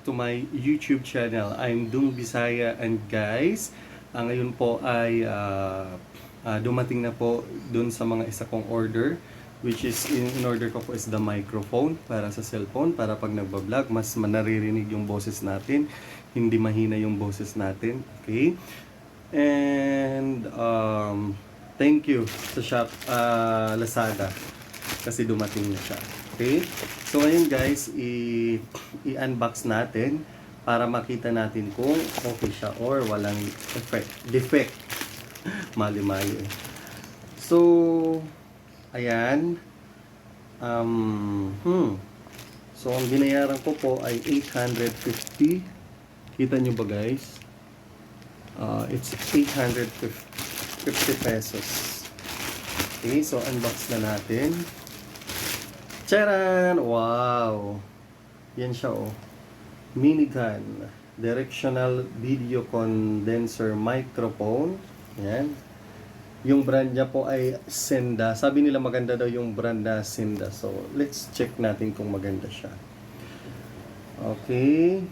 to my YouTube channel. I'm Bisaya, and guys, ngayon po ay dumating na po dun sa mga isa kong order, which is in order ko po is the microphone para sa cellphone, para pag nagbablog mas manaririnig yung boses natin, hindi mahina yung boses natin. Okay? And thank you sa shop Lazada kasi dumating na siya. Okay? So ngayon guys, i-unbox natin para makita natin kung okay siya or walang defect. Mali-mali. So, ayan. So, ang binayaran ko po ay 850. Kita nyo ba guys? It's 850 pesos. Okay, so unbox na natin. Charan! Wow! Yan siya oh. Minigun. Directional Video Condenser Microphone. Yan. Yung brand niya po ay Senda. Sabi nila maganda daw yung brand na Senda. So, let's check natin kung maganda siya. Okay.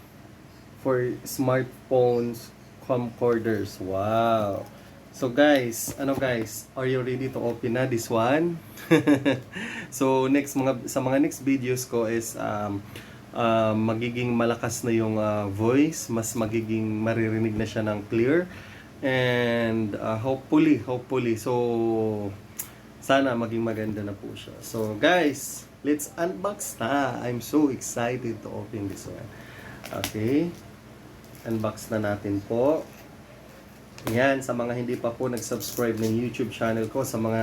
For smartphones, camcorders. Wow! So guys, are you ready to open na this one? So sa mga next videos ko is magiging malakas na yung voice, mas magiging maririnig na siya ng clear, and hopefully so sana maging maganda na po siya. So guys, let's unbox na. I'm so excited to open this one. Okay, unbox na natin po. Yan, sa mga hindi pa po nag-subscribe ng YouTube channel ko, sa mga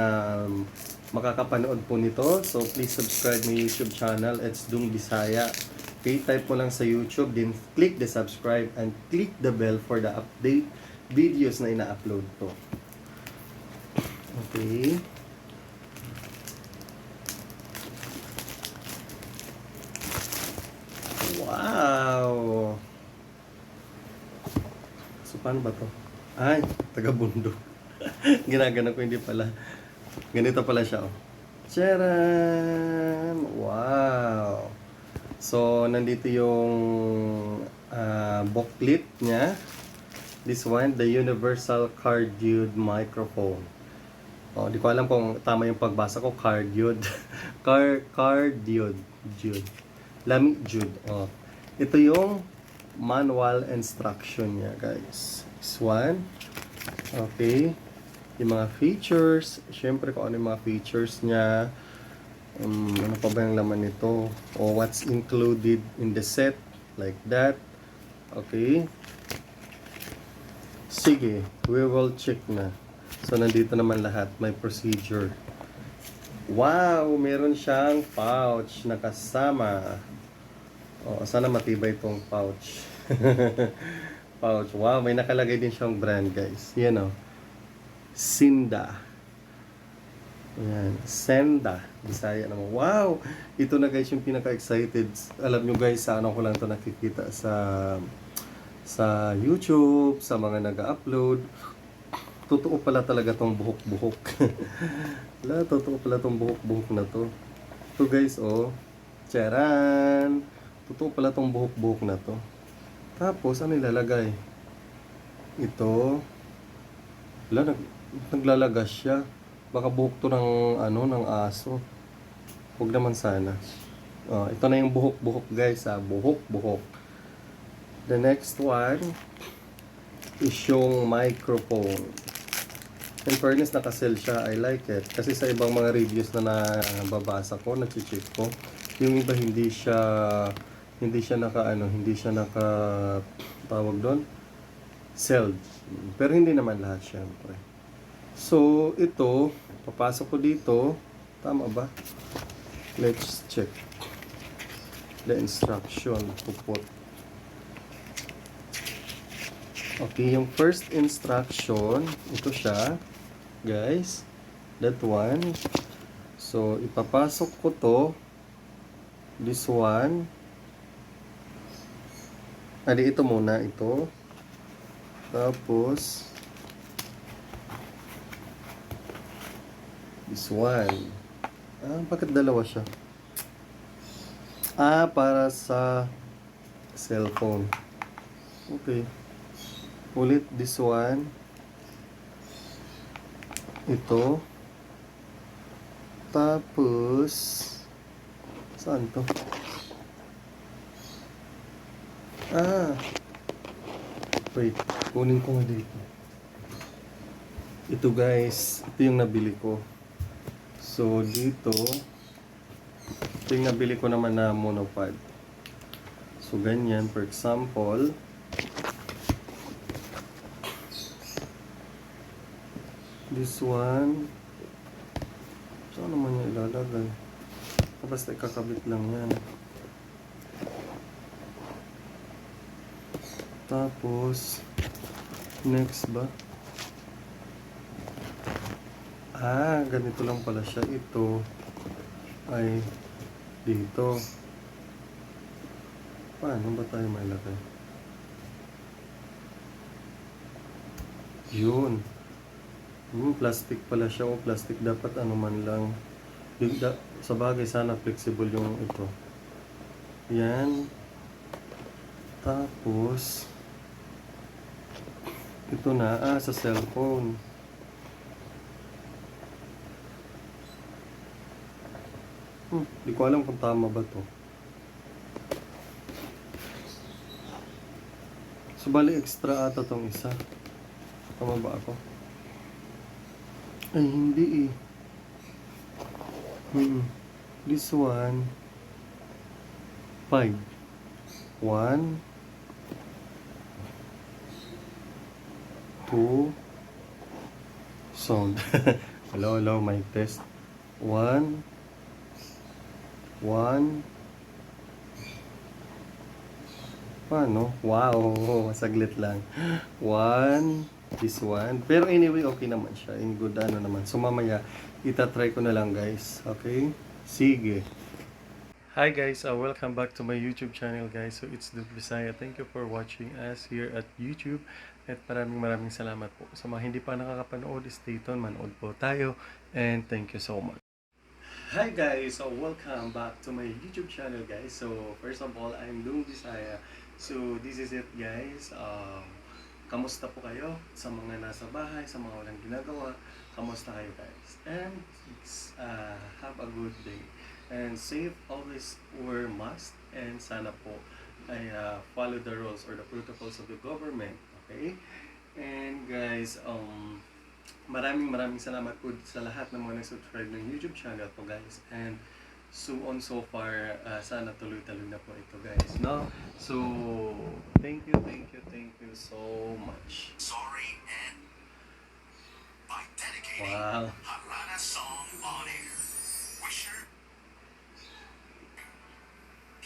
makakapanood po nito, so please subscribe my YouTube channel. It's Bisaya. Okay, type mo lang sa YouTube, then click the subscribe and click the bell for the update videos na ina-upload ko. Okay. Wow! So, paano ba to? Ay, taga-bundok. Ginagana ko, hindi pala. Ganito pala siya, oh. Charan! Wow! So, nandito yung booklet niya. This one, the Universal Cardioid Microphone. Oh, di ko alam kung tama yung pagbasa ko. Cardioid. Cardioid. Lamig Jude. Oh. Ito yung manual instruction niya, guys. This one. Okay. Yung mga features. Siyempre kung ano yung mga features niya. Ano pa ba yung laman nito? O what's included in the set. Like that. Okay. Sige. We will check na. So, nandito naman lahat. May procedure. Wow! Meron siyang pouch na kasama. O, sana matibay itong pouch. Pouch. Wow, may nakalagay din siyang brand, guys. Yan o. Senda. Yan. Senda. Bisaya naman. Wow! Ito na guys yung pinaka-excited. Alam nyo guys, sa ano ko lang ito nakikita sa YouTube, sa mga nag-upload. Totoo pala talaga tong buhok-buhok. Totoo pala tong buhok-buhok na to. Ito guys, oh. Charan! Totoo pala tong buhok-buhok na to. Tapos, ano ilalagay? Ito. Naglalagas siya. Baka buhok to ng, ng aso. Huwag naman sana. Ito na yung buhok-buhok guys, buhok-buhok. The next one is yung microphone. In fairness, nakasell siya. I like it. Kasi sa ibang mga reviews na nababasa ko, nachicheck ko, yung iba hindi siya naka tawag doon, sell. Pero hindi naman lahat, syempre. So, ito, papasok ko dito. Tama ba? Let's check the instruction to put. Okay, yung first instruction, ito siya, guys. That one. So, ipapasok ko to. This one. Ito muna, ito. Tapos, this one. Bakit dalawa siya? Para sa cellphone. Okay. Ulit this one. Ito. Tapos, saan to? Ah, wait. Kunin ko nga dito. Ito guys, ito yung nabili ko. So, dito, ito yung nabili ko naman na monopod. So, ganyan. For example, this one, saan naman yung ilalagay? Basta ikakabit lang yan. Tapos, next ba? Ganito lang pala siya. Ito ay dito. Paano ba tayo mailagay? Yun. Plastic pala siya. Plastic dapat ano man lang. Sa bagay sana flexible yung ito. Yan. Tapos, ito na. Sa cellphone. Di ko alam kung tama ba to. So, bali extra ata tong isa. Tama ba ako? Ay, hindi eh. This one, 5. 1, 2, sound. Hello, mic test. 1, 1. Paano? Wow, saglit lang. 1, this one. Pero anyway, okay naman siya. In good ano naman. So mamaya, itatry ko na lang guys. Okay? Sige. Hi guys, welcome back to my YouTube channel guys. So it's the Bisaya. Thank you for watching us here at YouTube. At maraming salamat po. Sa mga hindi pa nakakapanood, stay tuned, manood po tayo. And thank you so much. Hi guys, so welcome back to my YouTube channel guys. So first of all, I'm doing Bisaya. So this is it guys. Kamusta po kayo sa mga nasa bahay, sa mga walang ginagawa? Kamusta kayo guys? And have a good day. And safe, always wear mask. And sana po ay follow the rules or the protocols of the government. Okay? And guys, maraming salamat po sa lahat ng mga nag-subscribe ng YouTube channel po guys. And so far, sana tuloy-tuloy na po ito guys, no? So, thank you so much. Sorry and by dedicating Wow. Harana song on air. Wisher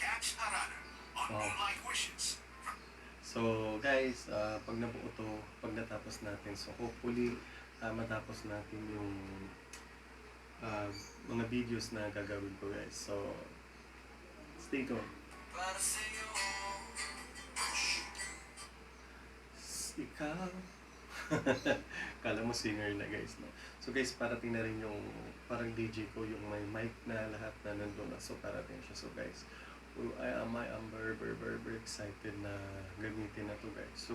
catch Harana on Moonlight Wishes. So guys, pag nabuo to, pag natapos natin, so hopefully matapos natin yung mga videos na gagawin ko guys. So stay tuned. Ikaw. Kala mo singer na guys, no? So guys, parating na rin yung parang DJ ko, yung may mic na lahat na nandun na. So parating siya. So guys, I am very excited na gamitin na to guys. So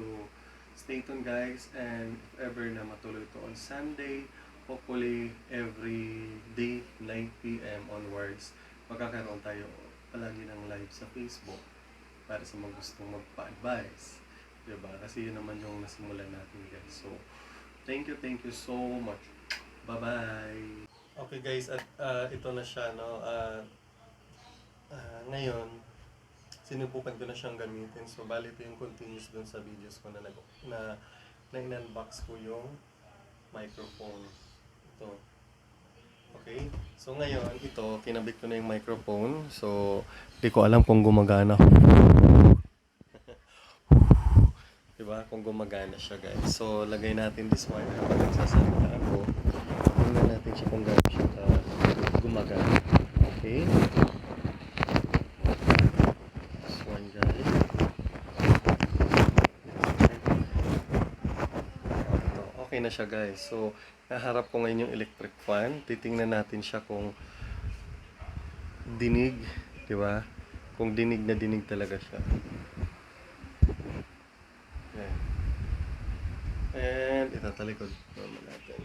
stay tuned guys, and if ever na matuloy to on Sunday, hopefully every day 9 PM onwards, magkakaroon tayo palagi ng live sa Facebook para sa mga gustong magpa-advise, diba? Kasi yun naman yung nasimulan natin guys. So thank you so much. Bye bye. Okay guys, at ito na siya, no? Ngayon, sinubukan ko na siyang gamitin. So, bali ito yung continuous dun sa videos ko na in-unbox ko yung microphone. Ito. Okay? So, ngayon, ito, kinabit ko na yung microphone. So, di ko alam kung gumagana. Diba? Kung gumagana siya, guys. So, lagay natin this one. Kapag nagsasalita ako, tingnan natin siya kung gano'n siya gumagana. Okay? Okay na siya guys. So, naharap ko ngayon yung electric fan. Titingnan natin siya kung dinig, di ba? Kung dinig na dinig talaga siya. sa likod naman natin.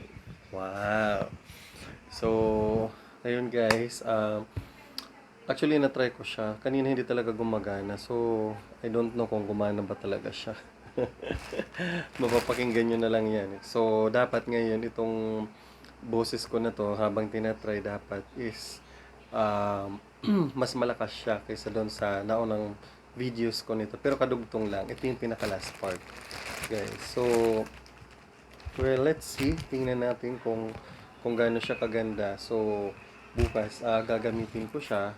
Wow! So, ayun guys, actually na-try ko siya. Kanina hindi talaga gumagana. So, I don't know kung gumana ba talaga siya. Mapapakinggan nyo na lang yan. So, dapat ngayon itong boses ko na to habang tinatry dapat is mas malakas siya kaysa doon sa naunang videos ko nito. Pero kadugtong lang. Ito yung pinaka last part. Guys, so well, let's see. Tingnan natin kung gaano siya kaganda. So, bukas gagamitin ko siya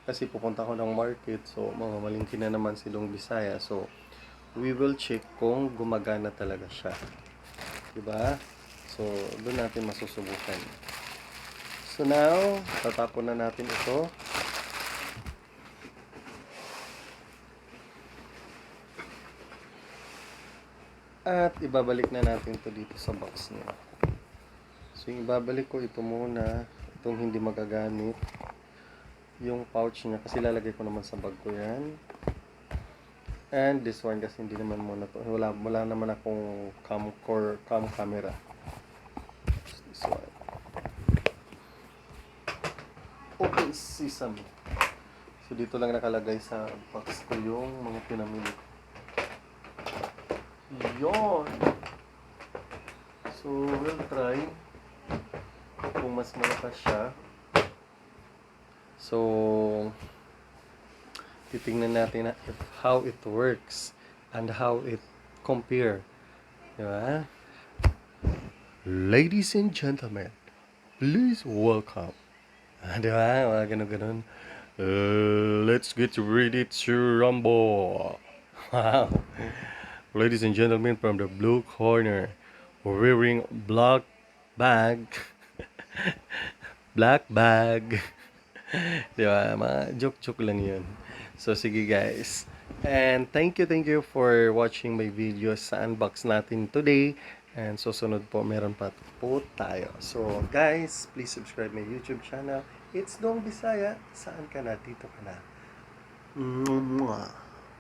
kasi pupunta ko ng market. So, mamamalingki na naman si Bisaya. So, we will check kung gumagana talaga siya. Diba? So, doon natin masusubukan. So, now, tatapon na natin ito. At ibabalik na natin to dito sa box niya. So, yung ibabalik ko ito muna. Itong hindi magagamit. Yung pouch niya. Kasi lalagay ko naman sa bag ko yan. And this one kasi hindi naman muna to. Wala naman akong cam camera. This one. Open sesame. So, dito lang nakalagay sa box ko yung mga pinamili ko. Yon. So, we'll try kung mas malakas siya. So, titingnan natin how it works and how it compare. Diba? Ladies and gentlemen, please welcome. Diba? Mga ganun-ganun. Let's get ready to rumble. Wow. Ladies and gentlemen, from the blue corner, wearing black bag. Black bag. Diba? Mga joke-joke lang yun. So, sige guys. And thank you for watching my videos sa unbox natin today. And susunod po, meron pa po tayo. So, guys, please subscribe my YouTube channel. It's Dong Bisaya. Saan ka na? Dito ka na. Mwah.